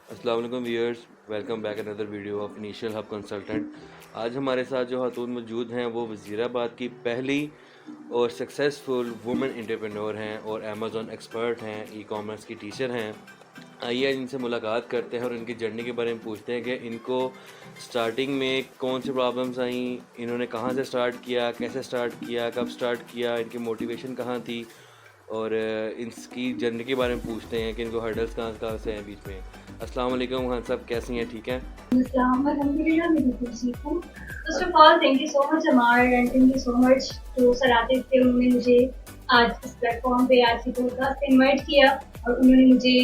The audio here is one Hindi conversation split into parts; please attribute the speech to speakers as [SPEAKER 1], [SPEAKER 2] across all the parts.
[SPEAKER 1] अस्सलाम वालेकुम viewers, welcome back another video of initial hub consultant. आज हमारे साथ जो खातून मौजूद हैं वो वज़ीराबाद की पहली और सक्सेसफुल वुमेन एंटरप्रेन्योर हैं और अमेज़ॉन एक्सपर्ट हैं, ई कॉमर्स की टीचर हैं। आइए इनसे मुलाकात करते हैं और इनकी जर्नी के बारे में पूछते हैं कि इनको स्टार्टिंग में कौन सी प्रॉब्लम्स आई, इन्होंने कहाँ से स्टार्ट किया, कैसे स्टार्ट किया, कब स्टार्ट किया, इनकी मोटिवेशन कहाँ थी और इसकी जर्नी के बारे में पूछते हैं कि इनको हर्डल्स कहाँ कहाँ से हैं बीच में। अस्सलाम वालेकुम खान साहब, कैसी हैं? ठीक हैं?
[SPEAKER 2] Alhamdulillah, मैं बिल्कुल ठीक हूँ। First of all, thank you so much Amar and thank you so much to sir Atif के उन्होंने मुझे आज इस प्लेटफॉर्म पे आज की पॉडकास्ट पे इनवाइट किया और उन्होंने मुझे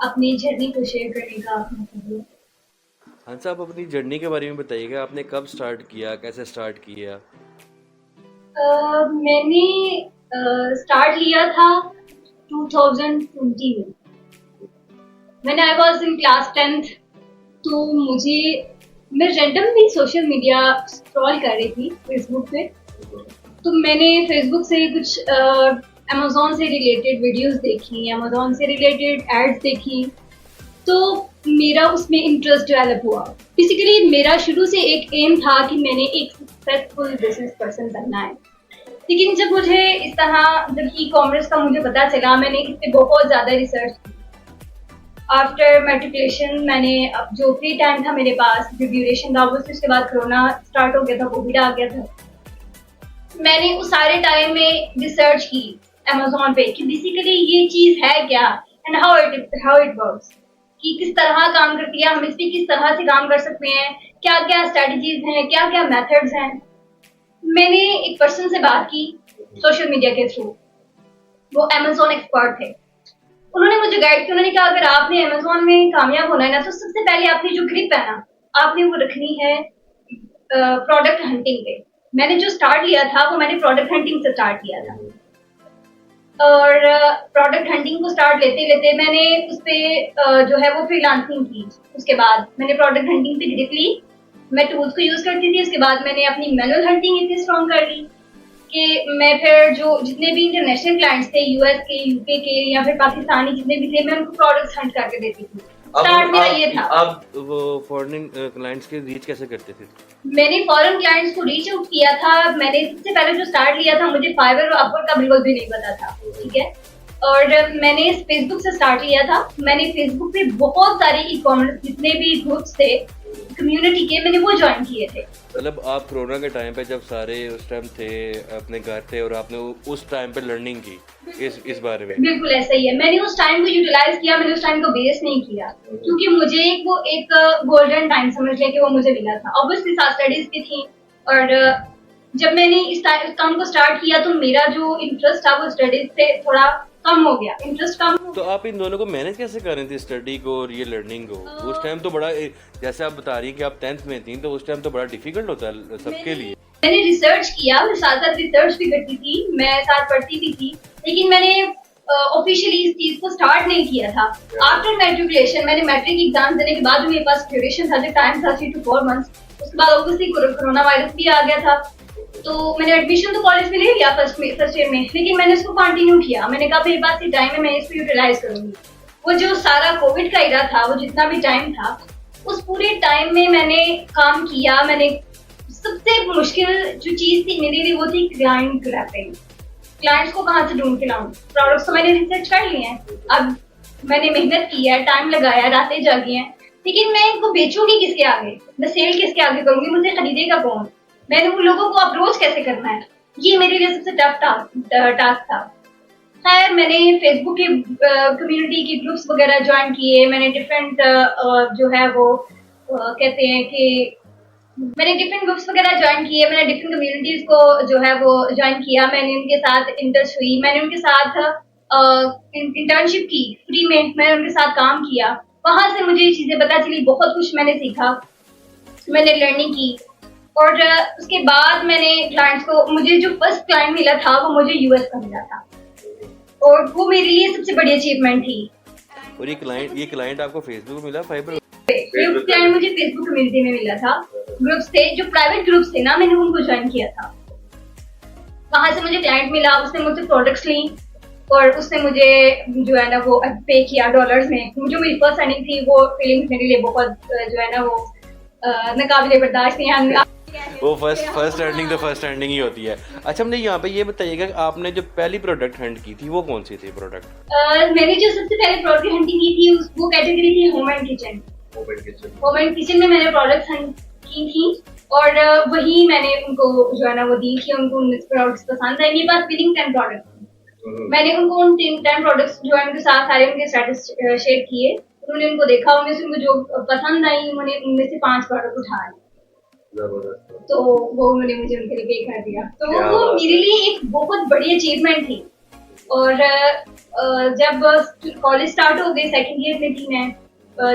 [SPEAKER 2] अपनी जर्नी को शेयर करने का मौका दिया।
[SPEAKER 1] खान साहब, अपनी जर्नी के बारे में बताइएगा, आपने कब स्टार्ट किया, कैसे स्टार्ट किया?
[SPEAKER 2] मैंने स्टार्ट लिया था 2020 में। When I was in class 10th, तो मैं रैंडमली सोशल मीडिया स्क्रॉल कर रही थी फेसबुक पे, तो मैंने फेसबुक से कुछ अमेज़ॉन से रिलेटेड वीडियोस देखी, अमेज़ॉन से रिलेटेड एड्स देखी, तो मेरा उसमें इंटरेस्ट डेवलप हुआ। बेसिकली मेरा शुरू से एक एम था कि मैंने एक सक्सेसफुल बिजनेस पर्सन बनना है। लेकिन जब ई कॉमर्स का मुझे पता चला, मैंने इस पे बहुत ज़्यादा रिसर्च की। आफ्टर मेट्रिकुलेशन मैंने अब जो फ्री टाइम था मेरे पास, जो ड्यूरेशन था, वो उसके बाद कोरोना स्टार्ट हो गया था, कोविड आ गया था। मैंने उस सारे टाइम में रिसर्च की अमेज़ॉन पे कि बेसिकली ये चीज़ है क्या एंड हाउ इट वर्क्स, कि किस तरह काम करती है, हम इस पे किस तरह से काम कर सकते हैं, क्या क्या स्ट्रेटजीज हैं, क्या क्या मेथड्स हैं। मैंने एक पर्सन से बात की सोशल मीडिया के थ्रू, वो अमेज़ॉन एक्सपर्ट थे। उन्होंने मुझे गाइड किया, उन्होंने कहा अगर आपने अमेज़ॉन में कामयाब होना है ना, तो सबसे पहले आपकी जो ग्रिप है ना, आपने वो रखनी है प्रोडक्ट हंटिंग पे। मैंने जो स्टार्ट लिया था वो मैंने प्रोडक्ट हंटिंग से स्टार्ट किया था, और प्रोडक्ट हंटिंग को स्टार्ट लेते लेते मैंने उस पे जो है वो फ्रीलांसिंग की। उसके बाद मैंने प्रोडक्ट हंटिंग पे ग्रिप ली, मैं टूल्स को यूज करती थी। उसके बाद मैंने अपनी मैनुअल हंटिंग इतनी स्ट्रॉन्ग कर ली कि मैं फिर जो जितने भी इंटरनेशनल क्लाइंट्स थे, यूएस के, यूके के या फिर पाकिस्तानी जितने भी थे, मैं उनको प्रोडक्ट्स हंट करके देती थी। स्टार्ट मेरा ये था।
[SPEAKER 1] आप वो फॉरेन क्लाइंट्स के रीच कैसे करते थे?
[SPEAKER 2] मैंने फॉरेन क्लाइंट्स को रीच आउट किया था। मैंने सबसे पहले जो स्टार्ट लिया था, मुझे फाइवर और अपवर्क का बिल्कुल भी नहीं पता था, ठीक है। और मैंने फेसबुक से स्टार्ट लिया था। मैंने फेसबुक पे बहुत सारे ई कॉमर्स जितने भी ग्रुप्स थे कम्युनिटी के, मैंने वो ज्वाइन किए थे।
[SPEAKER 1] मतलब आप कोरोना के टाइम पे जब सारे उस टाइम थे, अपने घर थे और आपने उस टाइम पे लर्निंग की इस बारे में?
[SPEAKER 2] बिल्कुल ऐसा ही है। मैंने उस टाइम को यूटिलाइज किया, मैंने उस टाइम को वेस्ट नहीं किया, क्योंकि मुझे एक गोल्डन टाइम समझ लिया कि वो मुझे मिला था। ऑब्वियसली साथ स्टडीज की थी, और जब मैंने इस काम को स्टार्ट किया तो मेरा जो इंटरेस्ट था वो स्टडीज से थोड़ा कम हो गया, इंटरेस्ट कम हो
[SPEAKER 1] तो
[SPEAKER 2] गया।
[SPEAKER 1] आप इन दोनों को मैनेज कैसे कर रही थी, स्टडी को और ये लर्निंग को? उस टाइम तो बड़ा जैसे आप बता रही हैं कि आप 10th में थी, तो उस टाइम तो बड़ा डिफिकल्ट होता है सबके लिए।
[SPEAKER 2] मैंने रिसर्च किया, मैं साथ साथ रिसर्च भी करती थी, मैं साथ पढ़ती भी थी, लेकिन मैंने ऑफिशियली इस चीज को स्टार्ट नहीं किया था। आफ्टर मेट्रिकुलेशन, मैंने मैट्रिक एग्जाम देने के बाद मेरे पास ड्यूरेशन था, जो टाइम था 3 to 4 months। उसके बाद ऑब्वियसली कोरोना वायरस भी आ गया था, तो मैंने एडमिशन तो कॉलेज में ले लिया फर्स्ट ईयर में, लेकिन मैंने इसको कंटिन्यू किया। मैंने कहा मेरे पास ये टाइम है, मैं इसको यूटिलाइज करूंगी। वो जो सारा कोविड का इरा था, वो जितना भी टाइम था, उस पूरे टाइम में मैंने काम किया। मैंने सबसे मुश्किल जो चीज थी मेरे लिए, वो थी क्लाइंट ग्रैबिंग। क्लाइंट्स को कहाँ से ढूंढ के लाऊं। प्रोडक्ट्स तो मैंने रिसर्च कर लिए हैं, अब मैंने मेहनत की है, टाइम लगाया, रातें जागी हैं, लेकिन मैं इनको बेचूंगी किसके आगे, मैं सेल किसके आगे करूंगी, मुझे खरीदेगा कौन, मैंने उन लोगों को अप्रोच कैसे करना है, ये मेरे लिए सबसे टफ टास्क था। खैर, मैंने फेसबुक के कम्युनिटी के ग्रुप्स वगैरह ज्वाइन किए। मैंने डिफरेंट जो है वो कहते हैं कि मैंने डिफरेंट ग्रुप्स वगैरह ज्वाइन किए, मैंने डिफरेंट कम्युनिटीज को जो है वो ज्वाइन किया। मैंने उनके साथ इंटरेस्ट हुई, मैंने उनके साथ इंटर्नशिप की फ्री में, मैंने उनके साथ काम किया। वहां से मुझे ये चीजें पता चली, बहुत कुछ मैंने सीखा, मैंने लर्निंग की। और उसके बाद मैंने क्लाइंट्स को, मुझे जो फर्स्ट क्लाइंट मिला था वो मुझे यूएस का मिला था, और वो मेरे लिए सबसे बड़ी अचीवमेंट थी।
[SPEAKER 1] और ये क्लाइंट आपको फेसबुक मिला, फाइबर?
[SPEAKER 2] ये क्लाइंट मुझे फेसबुक कम्युनिटी में मिला था। ग्रुप्स थे, जो प्राइवेट ग्रुप्स थे ना, मैंने उनको ज्वाइन किया था। वहां से मुझे क्लाइंट मिला, उसने मुझसे प्रोडक्ट्स ली, और उसने मुझे जो है ना वो पे किया डॉलर्स में। जो मेरी फर्स्ट अर्निंग थी वो फीलिंग्स मेरे लिए बहुत जो है ना वो नाकाबिले बर्दाश्त नहीं।
[SPEAKER 1] वो फर्स्ट अर्निंग तो फर्स्ट अर्निंग ही होती है। अच्छा मुझे यहाँ पे ये बताइएगा कि आपने जो पहली प्रोडक्ट हंट की थी वो कौन सी थी प्रोडक्ट?
[SPEAKER 2] मैंने जो सबसे पहले प्रोडक्ट हंटिंग की थी वो कैटेगरी थी home and kitchen. Home and kitchen में मैंने प्रोडक्ट्स हंट की थी और वही मैंने उनको जो है ना वो दी थी। उनको उन प्रोडक्ट्स पसंद आए। मेरे पास बिलिंग 10 प्रोडक्ट, मैंने उनको उन 10 प्रोडक्ट्स जो है उनके साथ सारे उनके स्टेटस शेयर किए। उन्होंने उनको देखा, उनमें से उनको जो पसंद आई उन्होंने उनमें से 5 प्रोडक्ट उठाए, तो वो उन्होंने मुझे उनके लिए पे कर दिया। तो वो मेरे लिए एक बहुत बड़ी अचीवमेंट थी। और जब कॉलेज स्टार्ट हो गए, सेकंड ईयर में थी मैं,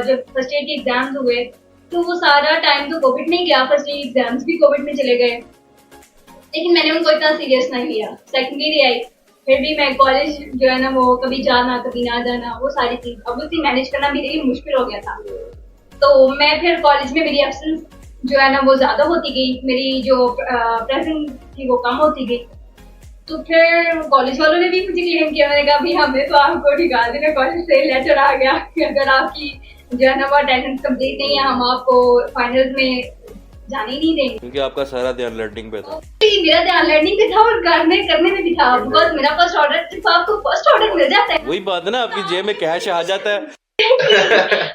[SPEAKER 2] जब फर्स्ट ईयर के एग्जाम्स हुए तो वो सारा टाइम तो कोविड में गया। फर्स्ट ईयर एग्जाम्स भी कोविड में चले गए, लेकिन मैंने उनको इतना सीरियस नहीं लिया। सेकंड ईयर आई, फिर भी मैं कॉलेज जो है ना वो कभी जाना कभी ना जाना, वो सारी चीज ऑब्वियसली मैनेज करना मेरे लिए मुश्किल हो गया था। तो मैं फिर कॉलेज में मेरी एब्सेंस जो है ना वो ज्यादा होती गई, मेरी जो प्रेजेंस थी वो कम होती गई। तो फिर कॉलेज वालों ने भी मुझे क्लेम किया। मैंने कहा भाई हमें तो आपको निकाल देना, कॉलेज से लेटर आ गया कि अगर आपकी जो है ना वो अटेंडेंस कंप्लीट नहीं है हम आपको फाइनल्स में जाने ही नहीं देंगे।
[SPEAKER 1] क्योंकि आपका सारा ध्यान लर्निंग पे था।
[SPEAKER 2] मेरा ध्यान लर्निंग पे था और करने में भी था। बिकॉज मेरा फर्स्ट ऑर्डर, सिर्फ आपको फर्स्ट ऑर्डर मिल जाता है,
[SPEAKER 1] वही बात है ना, आपकी जेब में कैश आ जाता है।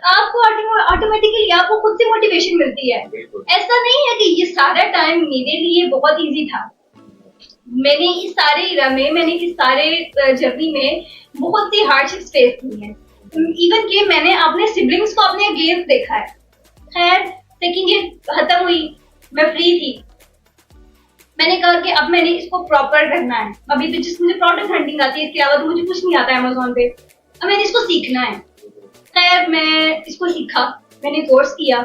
[SPEAKER 2] आपको ऑटोमेटिकली आपको खुद से मोटिवेशन मिलती है। ऐसा नहीं है कि ये सारा टाइम मेरे लिए बहुत इजी था। मैंने इस सारे इरा में, मैंने इस सारे जर्नी में बहुत सी हार्डशिप्स फेस की हैं। इवन कि मैंने अपने सिबलिंग्स को अपने अगेंस्ट देखा है। खैर सेकंड ईयर खत्म हुई, मैं फ्री थी। मैंने कहा कि अब मैंने इसको प्रॉपर करना है। अभी तो जिस मुझे प्रोडक्ट हंटिंग आती है, इसके अलावा तो मुझे कुछ नहीं आता अमेज़न पे। अब मैंने इसको सीखना है। खैर मैं इसको सीखा, मैंने कोर्स किया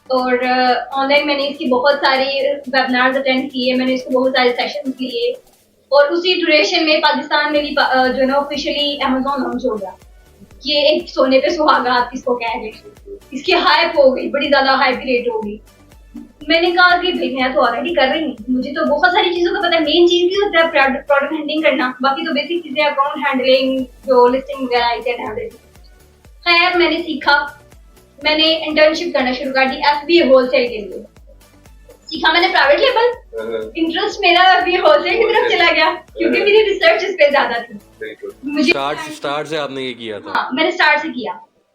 [SPEAKER 2] और ऑनलाइन मैंने इसकी बहुत सारी वेबिनार्स अटेंड किए, मैंने इसको बहुत सारे सेशंस लिए और उसी ड्यूरेशन में पाकिस्तान में भी जो है ना ऑफिशियली अमेज़न लॉन्च हो गया। ये एक सोने पे सुहागा आप किसको कह रहे हैं। इसकी हाइप हो गई, बड़ी ज्यादा हाइप क्रिएट हो गई। मैंने कहा कि भाई मैं तो ऑलरेडी कर रही हूँ, मुझे तो बहुत सारी चीजों का पता है। मेन चीज की होता है प्रोडक्ट हैंडलिंग करना, बाकी तो बेसिक चीजें अकाउंट हैंडलिंग, जो लिस्टिंग वगैरह। खैर मैंने सीखा, मैंने इंटर्नशिप करना शुरू कर दी एफबीए होलसेल के लिए। सीखा मैंने प्राइवेट लेवल, इंटरेस्ट मेरा अभी होलसेल की तरफ चला गया क्योंकि मेरी रिसर्च इस पे ज्यादा थी।
[SPEAKER 1] मुझे स्टार्ट से आपने ये किया था?
[SPEAKER 2] हाँ मैंने स्टार्ट से किया।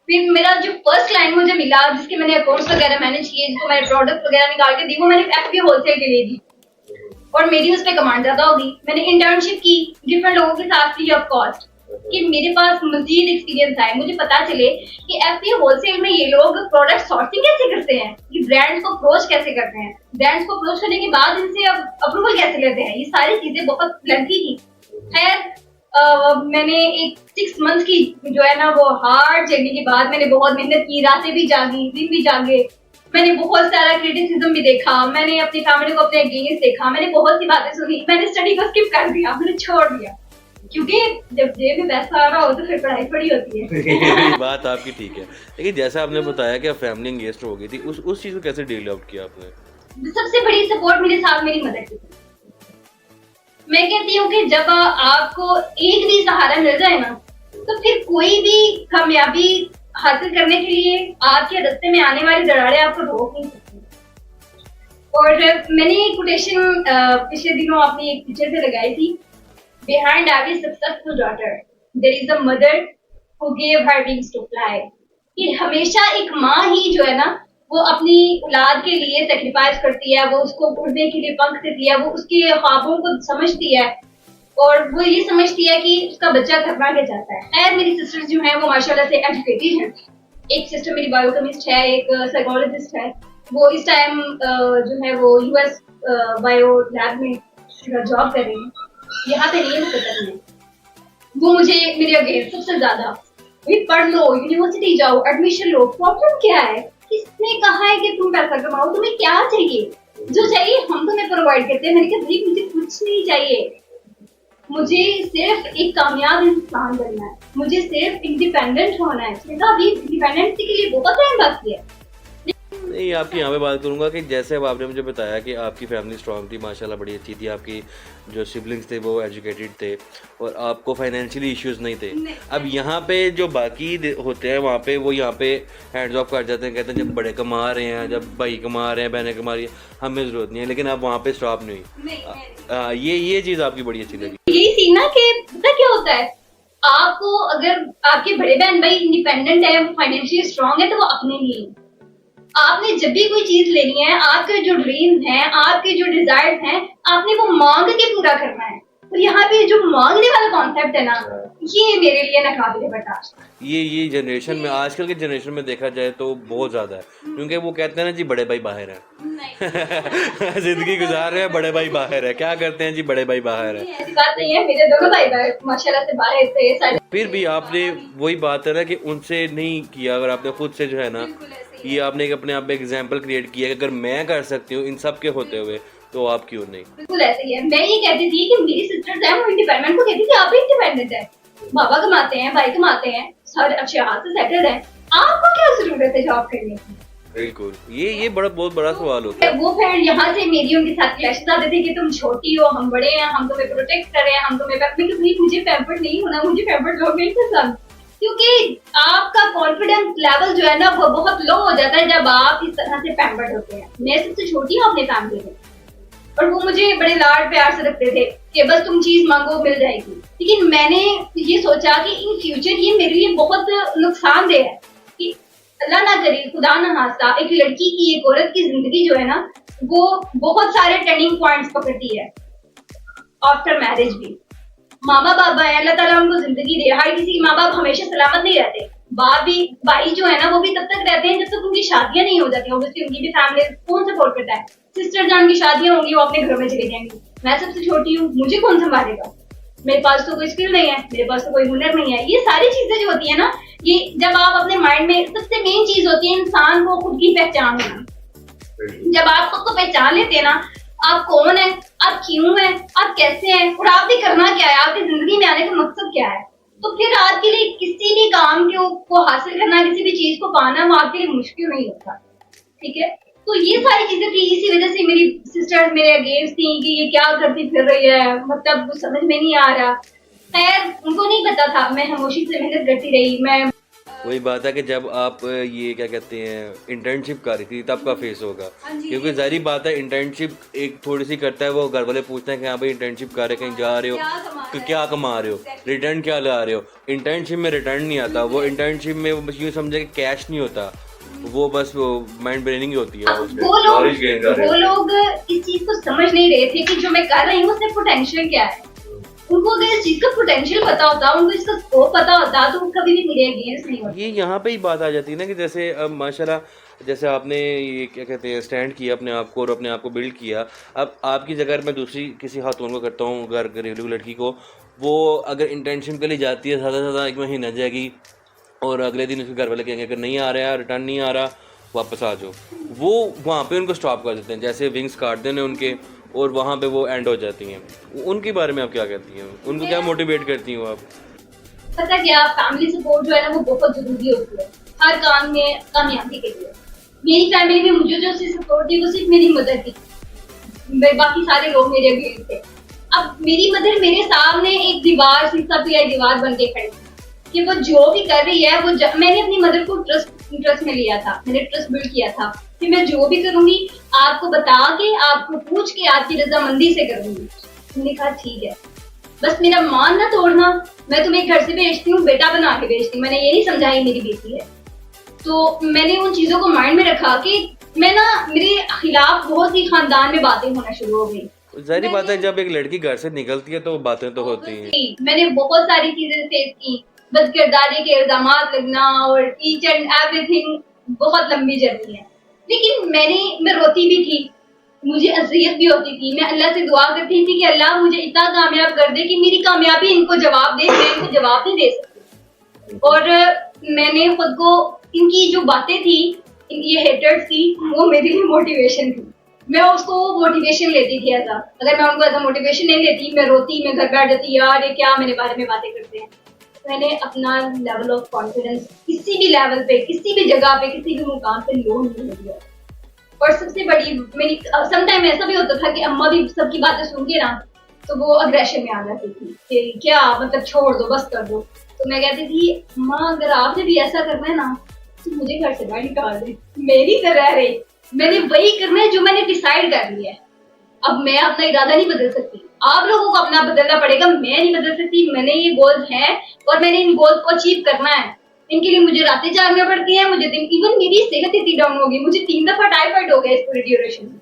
[SPEAKER 2] फिर मेरा जो फर्स्ट क्लाइंट मुझे मिला, जिसके मैंने अकाउंट्स वगैरह मैनेज किए, जिसको मैंने प्रोडक्ट वगैरह निकाल के दी, वो मैंने एफबीए होलसेल के लिए दी और मेरी उस पर कमांड ज्यादा होगी। मैंने इंटर्नशिप की डिफरेंट लोगों के साथ फ्री ऑफ कॉस्ट कि मेरे पास मजीद एक्सपीरियंस आए, मुझे पता चले कि एफबीए होलसेल में ये लोग प्रोडक्ट सॉर्टिंग कैसे करते हैं, ये ब्रांड्स को अप्रोच कैसे करते हैं, ब्रांड्स को अप्रोच करने के बाद इनसे अब अप्रूवल कैसे लेते हैं। ये सारी चीजें बहुत लेंथी थी। खैर मैंने एक 6 मंथ्स की जो है ना वो हार्ड जर्नी के बाद मैंने बहुत मेहनत की, रातें भी जागी, दिन भी जागे। मैंने बहुत सारा क्रिटिसिज्म भी देखा, मैंने अपनी फैमिली को अपने अगेंस्ट देखा, मैंने बहुत सी बातें सुनी, मैंने स्टडी को स्किप कर दिया, मैंने छोड़ दिया क्योंकि जब जेब में पैसा आ रहा हो तो फिर पढ़ाई थोड़ी होती है।
[SPEAKER 1] बात आपकी ठीक है, लेकिन जैसा आपने बताया कि फैमिली एंगेज हो गई थी, उस चीज को कैसे डील आउट किया आपने?
[SPEAKER 2] सबसे बड़ी सपोर्ट मेरे साथ मेरी मदर की। मैं कहती हूँ कि जब आपको एक भी सहारा मिल जाए ना, तो फिर कोई भी कामयाबी हासिल करने के लिए आपके रास्ते में आने वाली दरारें आपको रोक नहीं सकती। और मैंने एक कोटेशन पिछले दिनों अपनी एक टीचर से लगाई थी, Behind every successful daughter, there is a mother who gave her wings to fly. कि हमेशा एक माँ ही जो है ना वो अपनी औलाद के लिए सेक्रीफाइस करती है, वो उसको उड़ने के लिए पंख देती है, वो उसके ख्वाबों को समझती है और वो ये समझती है कि उसका बच्चा करना क्या चाहता है। खैर मेरी सिस्टर्स जो हैं वो माशाल्लाह से एजुकेटेड हैं। एक सिस्टर मेरी बायोकेमिस्ट है, एक साइकोलॉजिस्ट है, वो इस टाइम जो है वो यूएस बायो लैब में जॉब कर रही है। यहाँ पे नहीं है कतर में। वो मुझे मेरे अगेंस्ट सबसे ज्यादा पढ़ लो, यूनिवर्सिटी जाओ, एडमिशन लो, प्रॉब्लम क्या है, किसने कहा है कि तुम पैसा कमाओ, तुम्हें क्या चाहिए, जो चाहिए हम तुम्हें प्रोवाइड करते हैं। मैंने कहा भाई मुझे कुछ नहीं चाहिए, मुझे सिर्फ एक कामयाब इंसान बनना है, मुझे सिर्फ इंडिपेंडेंट होना है। मैंने कहा अभी इंडिपेंडेंसी के लिए बहुत टाइम बाकी है।
[SPEAKER 1] नहीं, आपकी यहाँ पे बात करूँगा कि जैसे अब आपने मुझे बताया कि आपकी फैमिली स्ट्रांग थी, माशाल्लाह बड़ी अच्छी थी, आपकी जो सिबलिंग्स थे वो एजुकेटेड थे और आपको फाइनेंशियली इश्यूज नहीं थे। अब यहाँ पे जो बाकी होते हैं वहाँ पे वो यहाँ पे हैंड्स ऑफ कर जाते हैं, कहते हैं जब बड़े कमा रहे हैं, जब भाई कमा रहे हैं, बहनें कमा रही हैं, हमें ज़रूरत नहीं है, लेकिन आप वहाँ पे स्टॉप नहीं हुई। ये चीज़ आपकी बड़ी अच्छी लगी।
[SPEAKER 2] यही सीखना कि पता क्या होता है, आपको अगर आपके बड़े बहन भाई इंडिपेंडेंट है, फाइनेंशियली स्ट्रांग है, तो वो अपने लिए। आपने जब भी कोई चीज लेनी है, आपके जो ड्रीम्स हैं, आपके जो डिजायर्स हैं, आपने वो मांग के पूरा करना है। और यहाँ पे जो मांगने वाला कॉन्सेप्ट है ना, ये मेरे लिए नाकाबिले बर्दाश्त।
[SPEAKER 1] ये जनरेशन में, आजकल के जनरेशन में देखा जाए तो बहुत ज़्यादा है, क्योंकि वो कहते हैं ना जी बड़े भाई बाहर हैं। जिंदगी गुजार रहे हैं, बड़े भाई बाहर है, क्या करते हैं जी बड़े भाई बाहर है।
[SPEAKER 2] ऐसी बात नहीं है, मेरे दोनों भाई माशाल्लाह से बाहर थे।
[SPEAKER 1] फिर भी आपने वही बात है ना कि उनसे नहीं किया, अगर आपने खुद से जो है ना, ये आपने एक अपने आप में एग्जाम्पल क्रिएट किया कि अगर मैं कर सकती हूँ इन सब के होते हुए तो आप क्यों नहीं।
[SPEAKER 2] बिल्कुल ऐसे ही है। मैं ये कहती थी कि मेरी सिस्टर्स हैं वो इंडिपेंडेंट, को कहती थी आप भी इंडिपेंडेंट है, बाबा कमाते हैं, भाई कमाते हैं, सारे अच्छे हाथ से सेटल्ड है, आपको क्या जरूरत है जॉब करने की।
[SPEAKER 1] बिल्कुल, ये बहुत बड़ा सवाल होता है।
[SPEAKER 2] वो फिर यहाँ से मेरी उनके साथ क्लैशेस आते थे कि तुम छोटी हो, हम बड़े हैं, हम तुम्हें प्रोटेक्ट कर रहे हैं, हम तुम्हें मुझे पैम्पर्ड नहीं होना, मुझे पैम्पर्ड लोग नहीं पसंद, क्योंकि आपका कॉन्फिडेंस लेवल जो है ना वो बहुत लो हो जाता है जब आप इस तरह से पैम्पर्ड होते हैं। मैं सबसे छोटी हूँ अपने फैमिली में और वो मुझे बड़े लाड प्यार से रखते थे कि बस तुम चीज मांगो मिल जाएगी। लेकिन मैंने ये सोचा कि इन फ्यूचर ये मेरे लिए बहुत नुकसानदेह है कि अल्लाह ना करे, खुदा ना खास्ता, एक लड़की की, एक औरत की जिंदगी जो है ना वो बहुत सारे टर्निंग पॉइंट्स पकड़ती है आफ्टर मैरिज भी। माँ बाप है, अल्लाह ताला उनको जिंदगी दे, हर किसी के माँ बाप हमेशा सलामत नहीं रहते, बाप भी, भाई जो है ना वो भी तब तक रहते हैं जब तक उनकी शादियां नहीं हो जाती। ऑब्वियसली उनकी भी फैमिली कौन सपोर्ट करता है, सिस्टर जान की शादियां होंगी वो अपने घर में चले जाएंगी, मैं सबसे छोटी हूँ, मुझे कौन संभालेगा, मेरे पास तो कोई स्किल नहीं है, मेरे पास तो कोई हुनर नहीं है। ये सारी चीजें जो होती है ना, ये जब आप अपने माइंड में, सबसे मेन चीज होती है इंसान को खुद की पहचान होना। जब आप खुद को पहचान लेते हैं ना, आप कौन है, आप क्यों है, आप कैसे हैं और आपने करना क्या है, आपकी जिंदगी में आने का मकसद क्या है, तो फिर आपके लिए किसी भी काम को हासिल करना, किसी भी चीज को पाना वो आपके लिए मुश्किल नहीं होता। ठीक है, तो ये सारी चीजें थी, इसी वजह से मेरी सिस्टर्स मेरे अगेंस्ट थी कि ये क्या करती फिर रही है, मतलब कुछ समझ में नहीं आ रहा। खैर उनको नहीं पता था, मैं खामोशी से मेहनत करती रही। मैं
[SPEAKER 1] वही बात है कि जब आप ये क्या कहते हैं इंटर्नशिप कर रही थी तब का फेस होगा, क्योंकि जारी बात है इंटर्नशिप एक थोड़ी सी करता है, वो घर वाले पूछते हैं कि हाँ भाई इंटर्नशिप कर रहे, कहीं जा रहे हो तो क्या कमा रहे हो, रिटर्न क्या ला रहे हो। इंटर्नशिप में रिटर्न नहीं आता, वो इंटर्नशिप में बस यूँ समझे कि कैश नहीं होता, वो बस वो माइंड ब्रेनिंग ही होती है।
[SPEAKER 2] वो लोग इस चीज को समझ नहीं रहे थे कि जो मैं कर रही हूँ उससे पोटेंशियल क्या है। उनको अगर इस चीज का पोटेंशियल पता होता, उनको इसका स्कोप पता होता, तो वो कभी भी मेरे अगेंस्ट नहीं होता।
[SPEAKER 1] ये यहाँ पे ही बात आ जाती है ना कि जैसे अब माशाल्लाह जैसे आपने ये क्या कहते हैं स्टैंड किया अपने आप को और अपने आप को बिल्ड किया। अब आपकी जगह मैं दूसरी किसी खातून को करता हूँ, घर घरेलू लड़की को, वो अगर इंटर्नशिप के लिए जाती है ज़्यादा से ज़्यादा एक महीना जाएगी और अगले दिन उसके घर वाले कहेंगे अगर नहीं आ रहा है, रिटर्न नहीं आ रहा, वापस आ जाओ, वो वहाँ पे उनको स्टॉप कर देते हैं, जैसे विंग्स काट देने उनके और वहाँ पे वो एंड हो जाती हैं। उनके बारे में आप क्या कहती हैं, उनको क्या मोटिवेट करती हो आप?
[SPEAKER 2] पता क्या, फैमिली सपोर्ट जो है ना वो बहुत जरूरी होती है हर काम में कामयाबी के लिए। मेरी फैमिली में मुझे जो सपोर्ट थी वो सिर्फ मेरी मदर थी, बाकी सारे लोग मेरे अगेंस्ट थे। अब मेरी मदर मेरे सामने एक दीवार, शीशा पिया दीवार बन के खड़ी कि वो जो भी कर रही है वो मैंने अपनी मदर को ट्रस्ट में लिया था, मैंने ट्रस्ट बिल्ड किया था कि मैं जो भी करूंगी आपको बता के, आपको पूछ के, आपकी रजामंदी से करूंगी। उन्होंने कहा ठीक है, बस मेरा मान ना तोड़ना, मैं तुम्हें घर से भेजती हूँ, बेटा बना के भेजती हूँ। मैंने ये नहीं समझा मेरी बेटी है, तो मैंने उन चीजों को माइंड में रखा कि मैं ना, मेरे खिलाफ बहुत ही खानदान में बातें होना शुरू हो गई।
[SPEAKER 1] जाहिर बात है जब एक लड़की घर से निकलती है तो बातें तो होती हैं।
[SPEAKER 2] मैंने बहुत सारी चीजें फेस की, बस किरदारी के इल्जाम लगना और ईच एंड एवरीथिंग, बहुत लंबी जर्नी है। लेकिन मैं रोती भी थी, मुझे अज़ियत भी होती थी, मैं अल्लाह से दुआ करती थी कि अल्लाह मुझे इतना कामयाब कर दे कि मेरी कामयाबी इनको जवाब दे, मैं इनको जवाब नहीं दे सकती। और मैंने खुद को, इनकी जो बातें थी, ये हेटर्स की, वो मेरे लिए मोटिवेशन थी, मैं उसको मोटिवेशन लेती थी ऐसा। अगर मैं उनको ऐसा मोटिवेशन नहीं लेती, मैं रोती, मैं घर बैठ जाती, यार ये क्या मेरे बारे में बातें करते हैं। मैंने अपना लेवल ऑफ कॉन्फिडेंस किसी भी लेवल पे, किसी भी जगह पे, किसी भी मुकाम पे लो नहीं दिया। और सबसे बड़ी मेरी समटाइम ऐसा भी होता था कि अम्मा भी सबकी बातें सुन के ना तो वो अग्रेशन में आ जाती थी कि क्या मतलब छोड़ दो बस कर दो। तो मैं कहती थी माँ अगर आपने भी ऐसा करना है ना तो मुझे घर से बाहर निकाल दे, मेरी तरह रहे, मैंने वही करना है जो मैंने डिसाइड कर लिया है। अब मैं अपना इरादा नहीं बदल सकती, आप लोगों को अपना बदलना पड़ेगा, मैं नहीं बदल सकती। मैंने ये गोल्स हैं और मैंने इन गोल्स को अचीव करना है। इनके लिए मुझे रातें जागना पड़ती है, मुझे दिन, इवन मेरी सेहत इतनी डाउन होगी, मुझे 3 दफा टाइफाइड हो गया इस पूरी ड्यूरेशन में।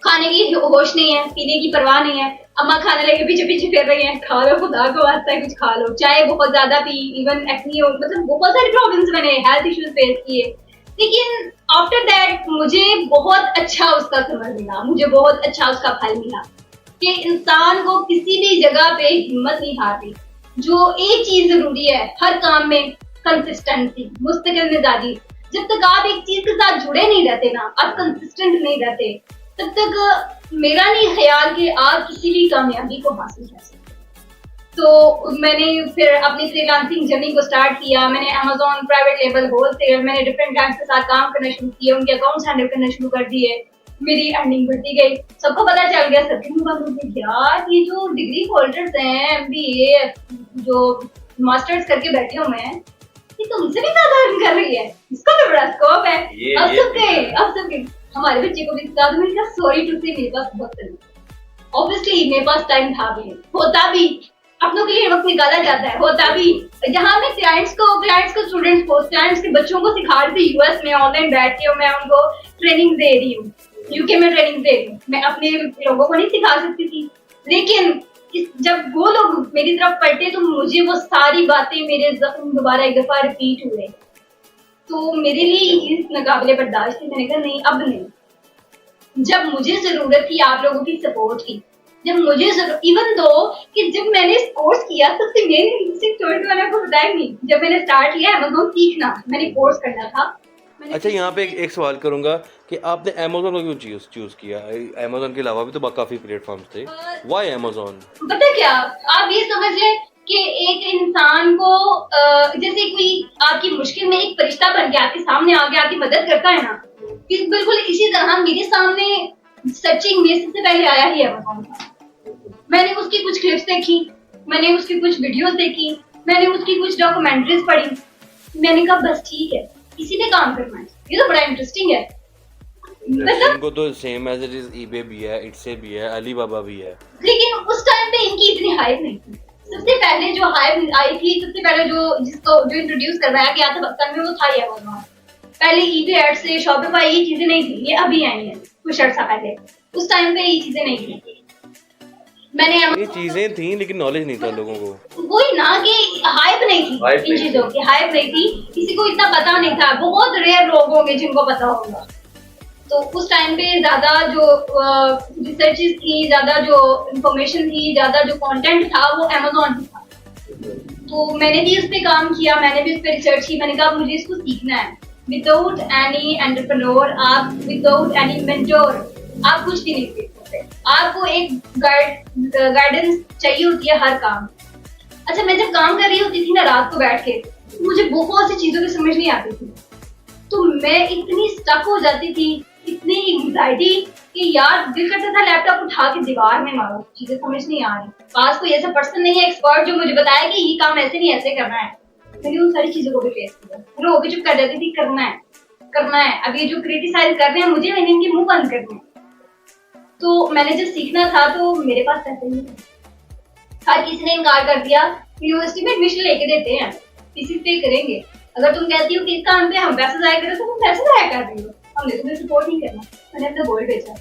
[SPEAKER 2] खाने की होश नहीं है, पीने की परवाह नहीं है, अम्मा खाने लगे पीछे पीछे फिर रही हैं, खा लो खुदा को वास्ता है कुछ खा लो, चाय बहुत ज्यादा पी, इवन एक्नी हो, मतलब बहुत सारी प्रॉब्लम्स मैंने हेल्थ इश्यूज फेस किए। लेकिन आफ्टर दैट मुझे बहुत अच्छा उसका समझ मिला, मुझे बहुत अच्छा उसका फल मिला कि इंसान को किसी भी जगह पे हिम्मत नहीं हारनी। जो एक चीज जरूरी है हर काम में, कंसिस्टेंसी, मुस्तकिल मिजाजी। जब तक आप एक चीज के साथ जुड़े नहीं रहते ना, आप कंसिस्टेंट नहीं रहते, तब तक मेरा नहीं ख्याल कि आप किसी भी कामयाबी को हासिल कर सकते। तो मैंने फिर अपनी फ्रीलांसिंग जर्नी को स्टार्ट किया। मैंने अमेज़न प्राइवेट लेबल होलसेल, मैंने डिफरेंट ब्रांड्स के साथ काम करना शुरू किया, उनके अकाउंट्स हैंडल करना शुरू कर दिए। मेरी अर्निंग बढ़ती गई, सबको पता चल गया, सबके मुंह बंद हो गए, यार ये जो डिग्री होल्डर्स हैं, एमबीए जो मास्टर्स करके बैठे हुए हैं, ये तुमसे भी ज्यादा अर्न कर रही है, इसका तो बड़ा स्कोप है। अब सबके हमारे बच्चे को भी सिखा दो। मैंने कहा सॉरी टू से मेरे पास वक्त नहीं, ऑब्वियसली मेरे पास टाइम था भी, होता भी, अपनों के लिए वक्त निकाला जाता है, होता भी। जहाँ मैं क्लाइंट्स को स्टूडेंट्स को, क्लाइंट्स के बच्चों को सिखा रही थी यूएस में ऑनलाइन बैठ के, मैं उनको ट्रेनिंग दे रही हूँ, यूके में ट्रेनिंग दे रही हूँ, मैं अपने लोगों को नहीं सिखा सकती थी। लेकिन जब वो लोग मेरी तरफ पलटे तो मुझे वो सारी बातें, मेरे जख्म दोबारा एक दफा रिपीट हुए, तो मेरे लिए ये नाकाबिले बर्दाश्त थी। मैंने कहा नहीं, अब नहीं। जब मुझे जरूरत थी आप लोगों की सपोर्ट की, जब मुझे इवन दो कि जब मैंने इस कोर्स किया सबसे मेन स्टोरी वाला को बताया नहीं, जब मैंने स्टार्ट किया अमेज़न सीखना, मैंने कोर्स करना था।
[SPEAKER 1] अच्छा, यहाँ पे एक सवाल करूंगा कि आपने अमेज़न को क्यों चूज किया? अमेज़न के अलावा भी तो काफी प्लेटफॉर्म्स थे, व्हाई अमेज़न?
[SPEAKER 2] पता क्या, आप ये समझ लें कि एक इंसान को जैसे कोई आपकी मुश्किल में एक फरिश्ता बन के आपके सामने आके आपकी मदद करता है ना, बिल्कुल इसी तरह मेरे सामने सर्चिंग में सबसे पहले आया ही अमेज़न था। मैंने उसकी कुछ क्लिप्स देखी, मैंने उसकी कुछ वीडियोस देखी, मैंने उसकी कुछ डॉक्यूमेंट्रीज पढ़ी, मैंने कहा बस ठीक है, इसी पे काम करना है, ये तो बड़ा इंटरेस्टिंग है। मतलब
[SPEAKER 1] इनको तो same as it is eBay भी है, इट्से भी है, अलीबाबा भी है,
[SPEAKER 2] लेकिन उस टाइम पे इनकी इतनी हाइप नहीं थी। सबसे पहले जो हाइप आई थी, सबसे पहले जो इंट्रोड्यूस करवाया गया था बक्सर में, वो था अमेज़न। पहले ईबे एड से शॉपिफाई ये चीजें नहीं थी, ये अभी आई हैं कुछ अर्सा पहले, उस टाइम पे ये चीजें नहीं थी। मैंने
[SPEAKER 1] ये चीजें थी लेकिन नॉलेज नहीं था लोगों को,
[SPEAKER 2] वही ना कि हाइप नहीं थी इन चीजों की, हाइप नहीं थी, किसी को इतना पता नहीं था, बहुत रेयर लोग होंगे जिनको पता होगा। तो उस टाइम पे ज्यादा जो रिसर्चेस थी, ज्यादा जो इंफॉर्मेशन थी, ज्यादा जो कंटेंट था वो अमेज़न पे था। तो मैंने भी उस पे काम किया, मैंने भी उस पे रिसर्च की, मैंने कहा मुझे इसको सीखना है। विदाउट एनी एंटरप्रेन्योर, आप विदाउट एनी मेंटोर आप कुछ भी नहीं सीख सकते। आपको एक गाइडेंस चाहिए होती है हर काम। अच्छा, मैं जब काम कर रही होती थी ना रात को बैठ के, मुझे बहुत सी चीजों की समझ नहीं आती थी, तो मैं इतनी स्टक हो जाती थी, इतनी एंग्जाइटी कि यार दिल करता था लैपटॉप उठा के दीवार में मारो, चीजें समझ नहीं आ रही, पास कोई ऐसा पर्सन नहीं है एक्सपर्ट जो मुझे बताया कि ये काम ऐसे नहीं ऐसे करना है। मैंने उन सारी चीजों को भी फेस किया, पूरा होके चुप कर जाती थी, करना है करना है, अब ये जो क्रिटिसाइज कर रहे हैं मुझे, मैंने इनके मुंह बंद करने हैं। तो मैंने जब सीखना था तो मेरे पास पैसे नहीं थे, हर किसी ने इनकार कर दिया, यूनिवर्सिटी में एडमिशन लेके देते हैं, फीस पे करेंगे, अगर तुम कहती हो कि इस काम पे हम पैसे जाया करें तो तुम पैसे जाया कर रही हो, हमने तुम्हें सपोर्ट नहीं करना। मैंने अपना गोल्ड बेचा,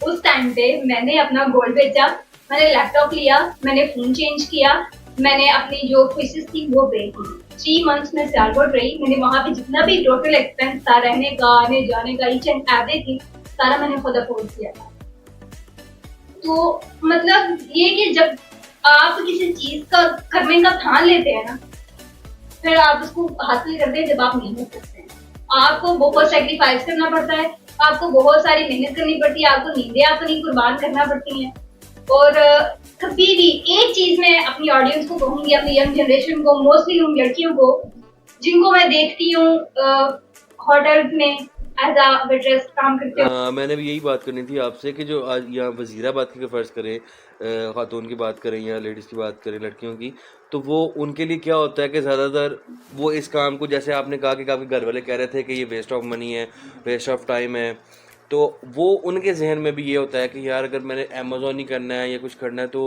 [SPEAKER 2] उस टाइम पे मैंने अपना गोल्ड बेचा, मैंने लैपटॉप लिया, मैंने फोन चेंज किया, मैंने अपनी जो फीसेस थी वो पे की। 3 मंथ्स में सियालकोट रही, मैंने वहां पे जितना भी टोटल एक्सपेंस था, रहने का, आने जाने का, ईच एंड एवरीथिंग सारा मैंने खुद अफोर्ड किया था। तो मतलब ये कि जब आप किसी चीज का करने का ठान लेते हैं ना, फिर आप उसको हासिल करते हैं जब आप मेहनत करते हैं। आपको बहुत सेक्रीफाइस करना पड़ता है, आपको बहुत सारी मेहनत करनी पड़ती है, आपको नींदें अपनी कुर्बान करना पड़ती हैं। और कभी भी एक चीज मैं अपनी ऑडियंस को कहूंगी, अपनी यंग जनरेशन को, मोस्टली उन लड़कियों को जिनको मैं देखती हूँ होटल्स में, एज अ वेट्रेस काम करते हो?
[SPEAKER 1] मैंने भी यही बात करनी थी आपसे कि जो आज यहाँ वज़ीराबाद की फ़र्ज़ करें, ख़ातून की बात करें या लेडीज़ की बात करें, लड़कियों की, तो वो उनके लिए क्या होता है कि ज़्यादातर वो इस काम को, जैसे आपने कहा कि काफ़ी घर वाले कह रहे थे कि ये वेस्ट ऑफ मनी है, वेस्ट ऑफ टाइम है, तो वो उनके जहन में भी ये होता है कि यार अगर मैंने अमेज़ॉन ही करना है या कुछ करना है तो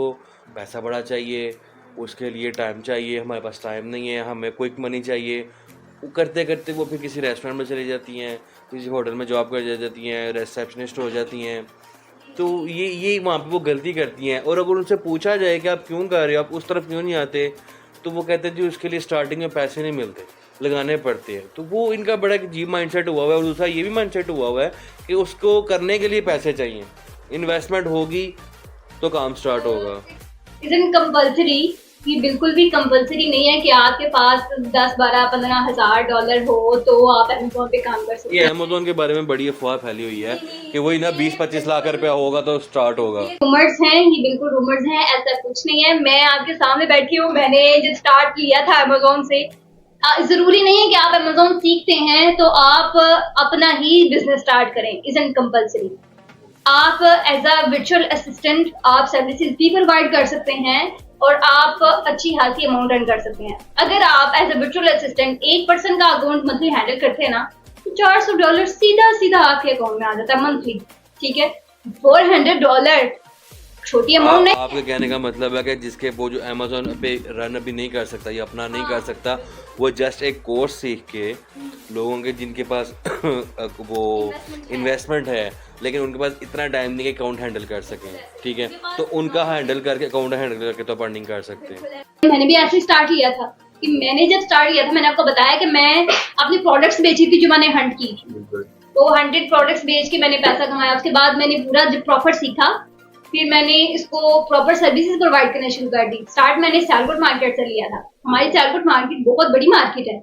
[SPEAKER 1] पैसा बड़ा चाहिए, उसके लिए टाइम चाहिए, हमारे पास टाइम नहीं है, हमें क्विक मनी चाहिए। वो करते करते वो फिर किसी रेस्टोरेंट में चली जाती हैं, किसी होटल में जॉब कर जाती हैं, रिसेप्शनिस्ट हो जाती हैं। तो ये वहाँ पे वो गलती करती हैं, और अगर उनसे पूछा जाए कि आप क्यों कर रहे हो, आप उस तरफ क्यों नहीं आते, तो वो कहते हैं जी उसके लिए स्टार्टिंग में पैसे नहीं मिलते, लगाने पड़ते हैं। तो वो इनका बड़ा एक अजीब माइंडसेट हुआ हुआ है, और दूसरा ये भी माइंडसेट हुआ हुआ है कि उसको करने के लिए पैसे चाहिए, इन्वेस्टमेंट होगी तो काम स्टार्ट होगा।
[SPEAKER 2] इजंट कंपल्सरी, ये बिल्कुल भी कंपल्सरी नहीं है कि आपके पास 10, 12, 15 हज़ार डॉलर हो तो आप अमेज़न पे काम कर सकते
[SPEAKER 1] ये
[SPEAKER 2] हैं।
[SPEAKER 1] अमेज़न के बारे में बड़ी अफवाह फैली हुई है कि वही ना 20-25 लाख रुपया होगा तो स्टार्ट होगा।
[SPEAKER 2] रूमर्स हैं, ये बिल्कुल रूमर्स हैं, ऐसा कुछ नहीं है। मैं आपके सामने बैठी हूँ, मैंने जब स्टार्ट किया था अमेज़न से, ज़रूरी नहीं है कि आप अमेज़न सीखते हैं तो आप अपना ही बिज़नेस स्टार्ट करें, इज़न्ट कंपल्सरी। आप एज अ वर्चुअल असिस्टेंट आप सर्विसेज भी प्रोवाइड कर सकते हैं और आप अच्छी खासी अमाउंट अर्न कर सकते हैं। अगर आप एज अ वर्चुअल असिस्टेंट एक पर्सन का अकाउंट मंथली हैंडल करते हैं ना, तो $400 सीधा सीधा आपके अकाउंट में आ जाता है मंथली। ठीक है, $400 छोटी अमाउंट नहीं।
[SPEAKER 1] आपके कहने का मतलब है कि जिसके वो जो अमेज़न पे रन अभी नहीं कर सकता या अपना नहीं कर सकता, वो जस्ट एक कोर्स सीख के लोगों के जिनके पास वो इन्वेस्टमेंट है लेकिन उनके पास इतना टाइम नहीं कि अकाउंट हैंडल कर सकें, ठीक है, तो उनका हैंडल करके अकाउंट हैंडल करके तो अर्निंग कर सकते हैं।
[SPEAKER 2] मैंने भी ऐसे स्टार्ट किया था कि मैंने जब स्टार्ट किया था, मैंने आपको बताया कि मैं अपनी प्रोडक्ट्स बेची थी जो मैंने हंट की थी। तो 100 प्रोडक्ट्स बेच के मैंने पैसा कमाया। उसके बाद मैंने पूरा जब प्रॉपर सीखा, फिर मैंने इसको प्रॉपर सर्विसेज प्रोवाइड करना शुरू कर दी। स्टार्ट मैंने सियालकोट मार्केट से लिया था। हमारी सियालकोट मार्केट बहुत बड़ी मार्केट है,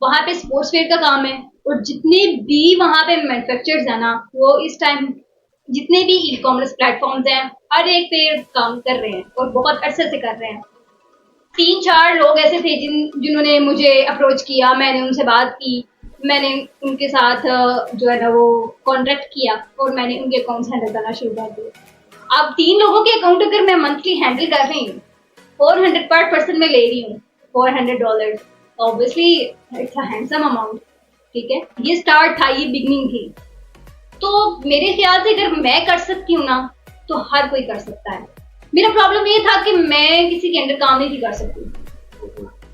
[SPEAKER 2] वहाँ पे स्पोर्ट्स वेयर का काम है, और जितने भी वहाँ पे मैन्युफैक्चरर्स है ना, वो इस टाइम जितने भी ई कॉमर्स प्लेटफॉर्म्स हैं, हर एक पे काम कर रहे हैं और बहुत अरसे से कर रहे हैं। 3-4 लोग ऐसे थे जिन्होंने मुझे अप्रोच किया, मैंने उनसे बात की, मैंने उनके साथ जो है ना वो कॉन्ट्रैक्ट किया और मैंने उनके अकाउंट्स हैंडल करना शुरू कर दिए। अब 3 लोगों के अकाउंट अगर मैं मंथली हैंडल कर रही हूँ, 400 पर पर्सन में ले रही हूँ, $400, obviously it's a handsome amount. ठीक है, ये स्टार्ट था, ये बिगनिंग थी। तो मेरे ख्याल से अगर मैं कर सकती हूँ ना, तो हर कोई कर सकता है। मेरा प्रॉब्लम ये था कि मैं किसी के अंडर काम नहीं कर सकती,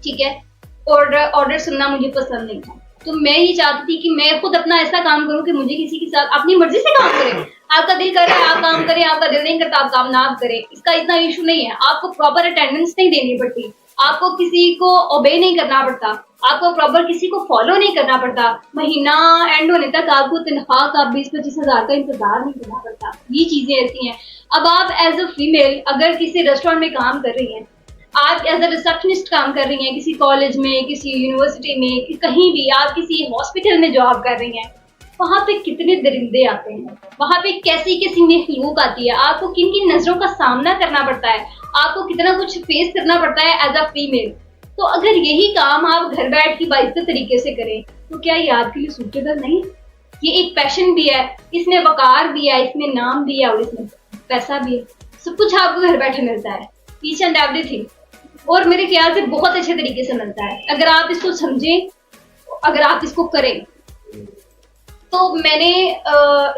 [SPEAKER 2] ठीक है, और ऑर्डर सुनना मुझे पसंद नहीं था। तो मैं ये चाहती थी कि मैं खुद अपना ऐसा काम करूँ कि मुझे किसी के साथ अपनी मर्जी से काम करें। आपका दिल कर रहा है आप काम करें, आपका दिल नहीं करता आप काम ना करें, इसका इतना इशू नहीं है। आपको प्रॉपर अटेंडेंस नहीं देनी पड़ती, आपको किसी को ओबे नहीं करना पड़ता, आपको प्रॉपर किसी को फॉलो नहीं करना पड़ता, महीना एंड होने तक आपको तनख्वाह का 20-25 हज़ार का इंतजार नहीं करना पड़ता। ये चीजें ऐसी हैं। अब आप एज अ फीमेल अगर किसी रेस्टोरेंट में काम कर रही हैं, आप एज अ रिसेप्शनिस्ट काम कर रही हैं किसी कॉलेज में, किसी यूनिवर्सिटी में, कहीं भी आप किसी हॉस्पिटल में जॉब कर रही हैं, वहाँ पे कितने दरिंदे आते हैं, वहाँ पे कैसी कैसी मखलूक आती है, आपको किन किन नजरों का सामना करना पड़ता है, आपको कितना कुछ फेस करना पड़ता है एज अ फीमेल। तो अगर यही काम आप घर बैठ के बाइज्जत तरीके से करें, तो क्या ये आपके लिए सूटेबल नहीं? ये एक पैशन भी है, इसमें वकार भी है, इसमें नाम भी है और इसमें पैसा भी है। सब कुछ आपको घर बैठे मिलता है, ईच एंड एवरीथिंग, और मेरे ख्याल से बहुत अच्छे तरीके से मिलता है अगर आप इसको समझें, अगर आप इसको करें। तो मैंने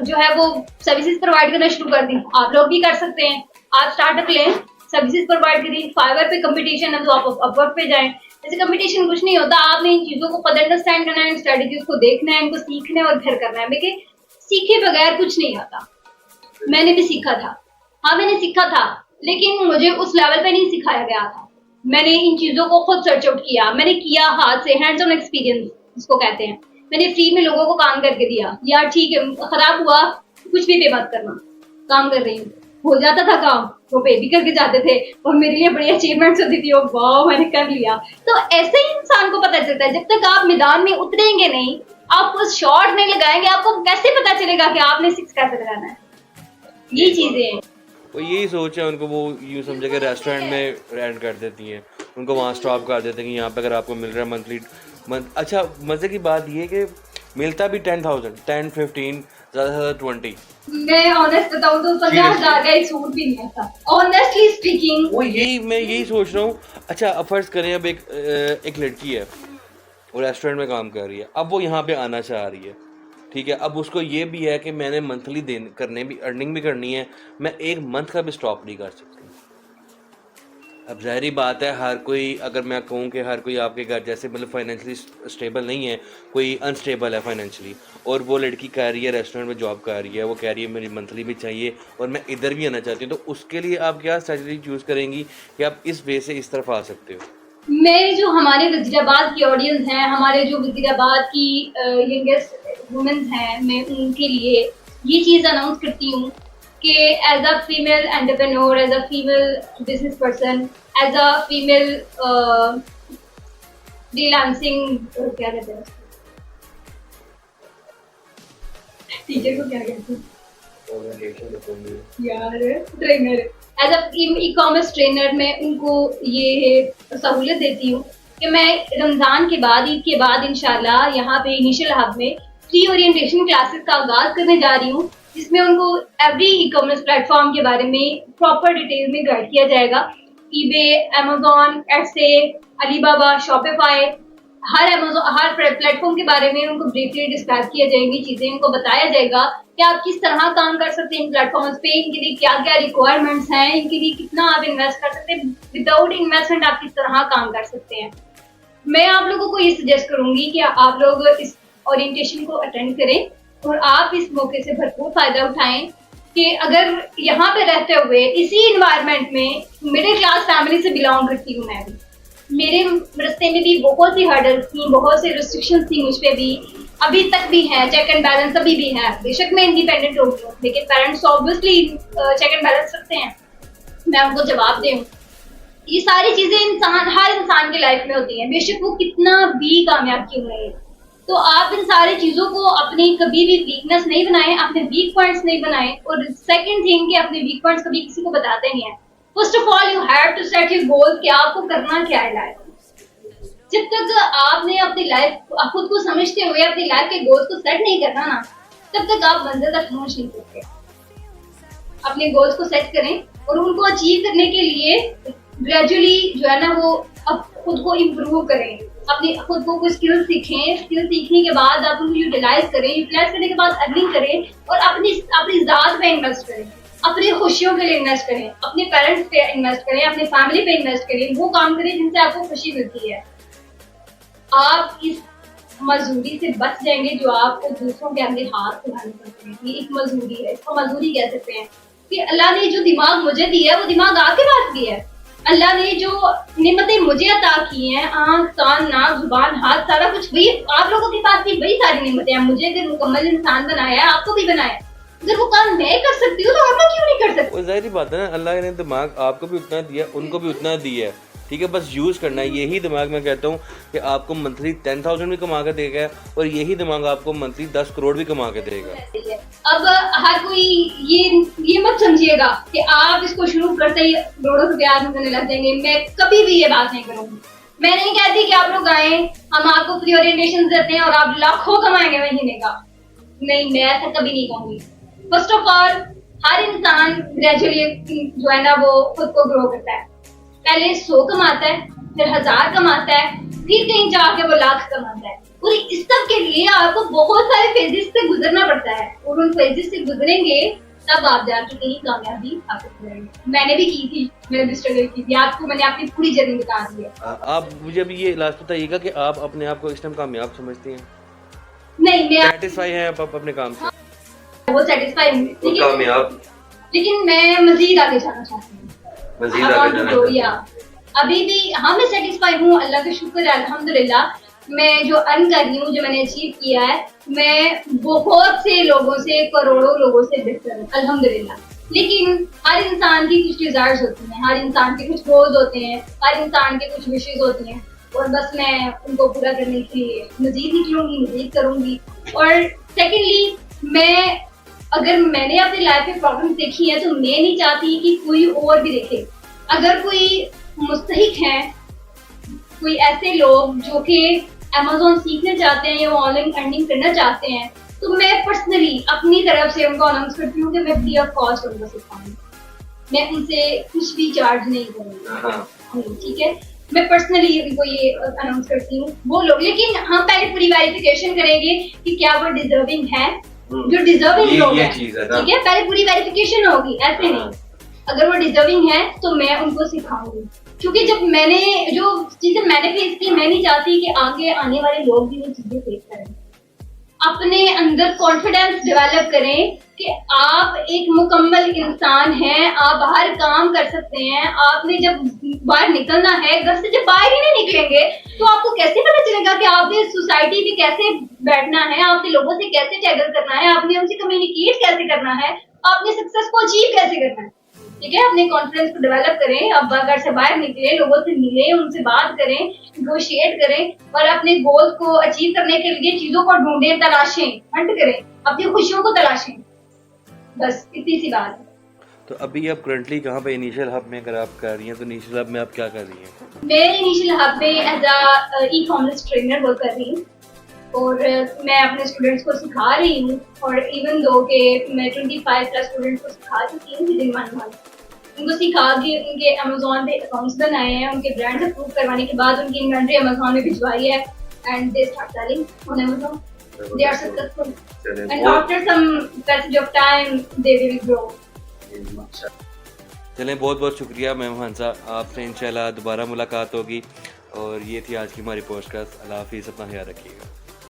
[SPEAKER 2] जो है वो सर्विसेज प्रोवाइड करना शुरू कर दी। आप लोग भी कर सकते हैं, आप स्टार्टअप लें, सर्विसेज प्रोवाइड करें। फाइवर पे कंपटीशन है तो आप अपवर्क पे जाएं। जैसे कंपटीशन कुछ नहीं होता, आपने इन चीजों को खुद अंडरस्टैंड करना है, स्ट्रेटजीज को देखना है, इनको सीखना है और फिर करना है। देखिए, सीखे बगैर कुछ नहीं आता। मैंने भी सीखा था, हाँ मैंने सीखा था, लेकिन मुझे उस लेवल पे नहीं सिखाया गया था। मैंने इन चीजों को खुद सर्च आउट किया, मैंने किया हाथ से, हैंड्स ऑन एक्सपीरियंस जिसको कहते हैं। मैंने फ्री में लोगों को काम करके दिया, यार ठीक है खराब हुआ कुछ भी पे मत करना, काम कर रही हूँ, हो जाता था काम, वो पे भी करके जाते थे और मेरे लिए बड़ी अचीवमेंट्स होती थी, वाह मैंने कर लिया। तो ऐसे ही इंसान को पता चलता है, जब तक आप मैदान में उतरेंगे नहीं, आप उस शॉट नहीं लगाएंगे, आपको कैसे पता चलेगा कि आपने सिक्स कैसे लगाना है। ये चीजें हैं।
[SPEAKER 1] वो यही सोच है उनको, वो यूँ समझे कि रेस्टोरेंट में रेंट कर देती हैं, उनको वहाँ स्टॉप कर देते हैं कि यहाँ पे अगर आपको मिल रहा है मंथली अच्छा मज़े की बात ये है कि मिलता भी 10,000, 10, 15, ज़्यादा से ज़्यादा 20।
[SPEAKER 2] मैं ऑनेस्ट बताऊं तो 15,000 का एक सूट भी नहीं था, ऑनेस्टली स्पीकिंग।
[SPEAKER 1] वो मैं यही सोच रहा हूँ। अच्छा अब फर्ज करें, अब एक लड़की है, वो रेस्टोरेंट में काम कर रही है, अब वो यहाँ पे आना चाह रही है, ठीक है। अब उसको ये भी है कि मैंने मंथली करने भी, अर्निंग भी करनी है, मैं एक मंथ का भी स्टॉप नहीं कर सकती। अब ज़ाहरी बात है, हर कोई, अगर मैं कहूँ कि हर कोई आपके घर जैसे मतलब फाइनेंशियली स्टेबल नहीं है, कोई अनस्टेबल है फाइनेंशियली, और वो लड़की कह रही है रेस्टोरेंट में जॉब कर रही है, वो कह रही है मेरी मंथली भी चाहिए और मैं इधर भी आना चाहती हूँ, तो उसके लिए आप क्या स्ट्रेटजी चूज़ करेंगी कि आप इस वे से इस तरफ आ सकते हो?
[SPEAKER 2] मेरे जो हमारे वजीराबाद की ऑडियंस हैं, हमारे जो वजीराबाद की यंगेस्ट वुमेन्स हैं, मैं उनके लिए ये चीज़ अनाउंस करती हूँ कि as a female entrepreneur, as a female business person, as a female freelancing, क्या कहते हैं टीचर को क्या कहते हैं यार, trainer, as a e commerce trainer मैं उनको ये सहूलियत देती हूँ कि मैं रमज़ान के बाद, ईद के बाद इंशाल्लाह यहाँ पे इनिशियल हब में फ्री ओरिएंटेशन क्लासेस का आगाज़ करने जा रही हूँ, जिसमें उनको एवरी ई कॉमर्स प्लेटफॉर्म के बारे में प्रॉपर डिटेल में गाइड किया जाएगा। ईबे, अमेज़न, एडसे, अलीबाबा, शॉपिफाई, हर प्लेटफॉर्म के बारे में उनको ब्रीफली डिस्क्राइब किया जाएंगी चीज़ें, उनको बताया जाएगा कि आप किस तरह काम कर सकते हैं इन प्लेटफॉर्म्स पे, इनके लिए क्या क्या रिक्वायरमेंट्स हैं, इनके लिए कितना आप इन्वेस्ट कर सकते हैं, विदाउट इन्वेस्टमेंट आप किस तरह काम कर सकते हैं। मैं आप लोगों को ये सजेस्ट करूंगी कि आप लोग इस ओरिएंटेशन को अटेंड करें और आप इस मौके से भरपूर फायदा उठाएं कि अगर यहाँ पे रहते हुए इसी इन्वायरमेंट में, मिडिल क्लास फैमिली से बिलोंग करती हूँ मैं भी, मेरे रास्ते में भी बहुत सी हर्डल्स थी, बहुत से रिस्ट्रिक्शंस थी मुझ पे भी, अभी तक भी है, चेक एंड बैलेंस अभी भी है। बेशक मैं इंडिपेंडेंट हो गई हूँ, लेकिन parents obviously check and balance रखते हैं, मैं उनको जवाब दूँ। ये सारी चीजें हर इंसान की लाइफ में होती हैं, बेशक वो कितना भी कामयाब क्यों नहीं। तो आप इन सारी चीजों को अपनी कभी भी वीकनेस नहीं बनाएं, अपने वीक पॉइंट्स नहीं बनाएं। और सेकंड थिंग कि अपने वीक पॉइंट्स कभी किसी को बताते नहीं है। First of all you have to set your goal कि आपको करना क्या है लाइफ में। जब तक आपने अपनी लाइफ खुद को समझते हुए अपनी लाइफ के गोल्स को सेट नहीं करना ना, तब तक आप मंजिल तक पहुंच नहीं सकते। अपने गोल्स को सेट करें और उनको अचीव करने के लिए ग्रेजुअली जो है ना वो अब खुद को इम्प्रूव करें, अपनी खुद को कोई स्किल सीखें। स्किल सीखने के बाद आप उनको यूटिलाइज करने के बाद अर्निंग करें और अपनी ज़ात पे इन्वेस्ट करें, अपनी खुशियों के लिए इन्वेस्ट करें, अपने पेरेंट्स पे इन्वेस्ट करें, अपने फैमिली पे इन्वेस्ट करें, वो काम करें जिनसे आपको खुशी मिलती है। आप इस मजदूरी से बच जाएंगे जो आपको दूसरों के आगे हाथ उठाने पड़ते हैं। ये एक मजदूरी है, इसको मजदूरी कह सकते हैं कि अल्लाह ने जो दिमाग मुझे दिया है वो दिमाग आपके पास भी है। अल्लाह ने जो नेमतें मुझे अता की हैं, आँख, कान, नाक, जुबान, हाथ, सारा कुछ वही आप लोगों के पास भी वही सारी नेमतें हैं। मुझे अगर मुकम्मल इंसान बनाया है, आपको भी बनाया है। अगर वो काम मैं कर सकती हूँ तो आप क्यों नहीं कर सकते?
[SPEAKER 1] वो जाहिर बात है ना, अल्लाह ने दिमाग आपको भी उतना दिया, उनको भी उतना दिया है, ठीक है, बस यूज़ करना है। यही दिमाग मैं कहता हूँ कि आपको मंथली 10,000 भी कमा के देगा और यही दिमाग आपको मंथली 10 करोड़ भी कमा के देगा।
[SPEAKER 2] अब हर कोई ये मत समझिएगा कि आप इसको शुरू करते ही करोड़ों रुपए अर्न करने लग जाएंगे। मैं कभी भी ये बात नहीं करूँगी। मैं नहीं कहती कि आप लोग आए, हम आपको फ्री ओरिएंटेशन देते हैं और आप लाखों कमाएंगे महीने का। नहीं, मैं ऐसा कभी नहीं कहूँगी। फर्स्ट ऑफ ऑल हर इंसान ग्रेजुअली जो है ना वो खुद को ग्रो करता है। पहले 100 कमाता है, फिर 1000 कमाता है, फिर कहीं जाके वो लाख कमाता है। और इस सब के लिए आपको बहुत सारे फेजेस से गुजरना पड़ता है और उन फेजेस से गुजरेंगे तब आप जाके कहीं कामयाबी हासिल करेंगे। मैंने भी की थी, मैंने भी स्ट्रगल की थी, आपको मैंने अपनी पूरी जर्नी बता दी है।
[SPEAKER 1] आप मुझे अभी ये लास्ट बताइएगा कि आप अपने आप को इस टाइम कामयाब समझती हैं?
[SPEAKER 2] नहीं, मैं
[SPEAKER 1] सेटिस्फाई हैं आप अपने काम से?
[SPEAKER 2] वो सेटिस्फाई हूँ,
[SPEAKER 1] कामयाब,
[SPEAKER 2] लेकिन मैं मजीद आगे जाना चाहती हूँ।
[SPEAKER 1] मजीद आगे जाना चाहती हूँ।
[SPEAKER 2] अभी भी हाँ मैं सेटिस्फाई हूँ, अल्लाह का शुक्र है, अल्हम्दुलिल्लाह। मैं जो अर्न कर रही हूँ, जो मैंने अचीव किया है, मैं बहुत से लोगों से, करोड़ों लोगों से बेहतर हूँ अल्हम्दुलिल्लाह। लेकिन हर इंसान की कुछ डिजायर्स होती हैं, हर इंसान के कुछ गोल्स होते हैं, हर इंसान के कुछ विशेष होती हैं और बस मैं उनको पूरा करने के लिए मजीद निकलूंगी, मजीद करूंगी। और सेकेंडली अगर मैंने अपनी लाइफ में प्रॉब्लम देखी है तो मैं नहीं चाहती कि कोई और भी देखे। अगर कोई मुस्तहिक हैं, कोई ऐसे लोग जो कि अमेजोन सीखना चाहते हैं या वो ऑनलाइन अर्निंग करना चाहते हैं, तो मैं पर्सनली अपनी तरफ से उनको अनाउंस करती हूँ कि मैं फ्री ऑफ कॉस्ट उनको सिखाऊंगी। मैं उनसे कुछ भी चार्ज नहीं करूँगी, ठीक है। मैं पर्सनली उनको ये अनाउंस करती हूँ वो लोग, लेकिन हम पहले पूरी वेरिफिकेशन करेंगे कि क्या वो डिजर्विंग है, जो डिजर्विंग लोग हैं, ठीक है, पहले पूरी वेरिफिकेशन होगी, ऐसे नहीं। अगर वो डिजर्विंग है तो मैं उनको सिखाऊंगी, क्योंकि जब मैंने जो चीजें मैंने फेस की, मैं नहीं चाहती कि आगे आने वाले लोग भी वो चीजें फेस करें। अपने अंदर कॉन्फिडेंस डेवलप करें कि आप एक मुकम्मल इंसान हैं, आप बाहर काम कर सकते हैं। आपने जब बाहर निकलना है, घर से जब बाहर ही नहीं निकलेंगे तो आपको कैसे पता चलेगा कि आपने सोसाइटी में कैसे बैठना है, आपने लोगों से कैसे टैगल करना है, आपने उनसे कम्युनिकेट कैसे करना है, आपने सक्सेस को अचीव कैसे करना है, ठीक है। अपने कॉन्फिडेंस को डेवलप करें, अब घर से बाहर निकले, लोगों से मिले, उनसे बात करें, नेगोशिएट करें और अपने गोल्स को अचीव करने के लिए चीजों को ढूंढें, तलाशें, हंट करें, अपनी खुशियों को तलाशें। बस इतनी सी बात है।
[SPEAKER 1] तो अभी आप करंटली कहाँ पे इनिशियल हब में अगर आप कर रही हैं तो इनिशियल हब में आप क्या कर रही हैं?
[SPEAKER 2] मैं इनिशियल हब में as a e commerce trainer work कर रही हूँ और मैं अपने स्टूडेंट्स को सिखा रही हूँ, और इवन दो के मैं 25 प्लस स्टूडेंट्स को सिखा चुकी हूँ विदिन 1 मंथ। उनको सिखा के उनके अमेजोन पे अकाउंट्स बनाए हैं, उनके ब्रांड्स अप्रूव करवाने के बाद उनकी इन्वेंट्री अमेजोन में भिजवाई है and they start selling on Amazon. They are successful and after some passage of time they will grow.
[SPEAKER 1] चलें, बहुत बहुत शुक्रिया मैम हंसा, आपसे इंशाल्लाह दोबारा मुलाकात होगी। और ये थी आज की हमारी पॉडकास्ट। अल्लाह हाफिज़, अपना ख्याल रखिएगा।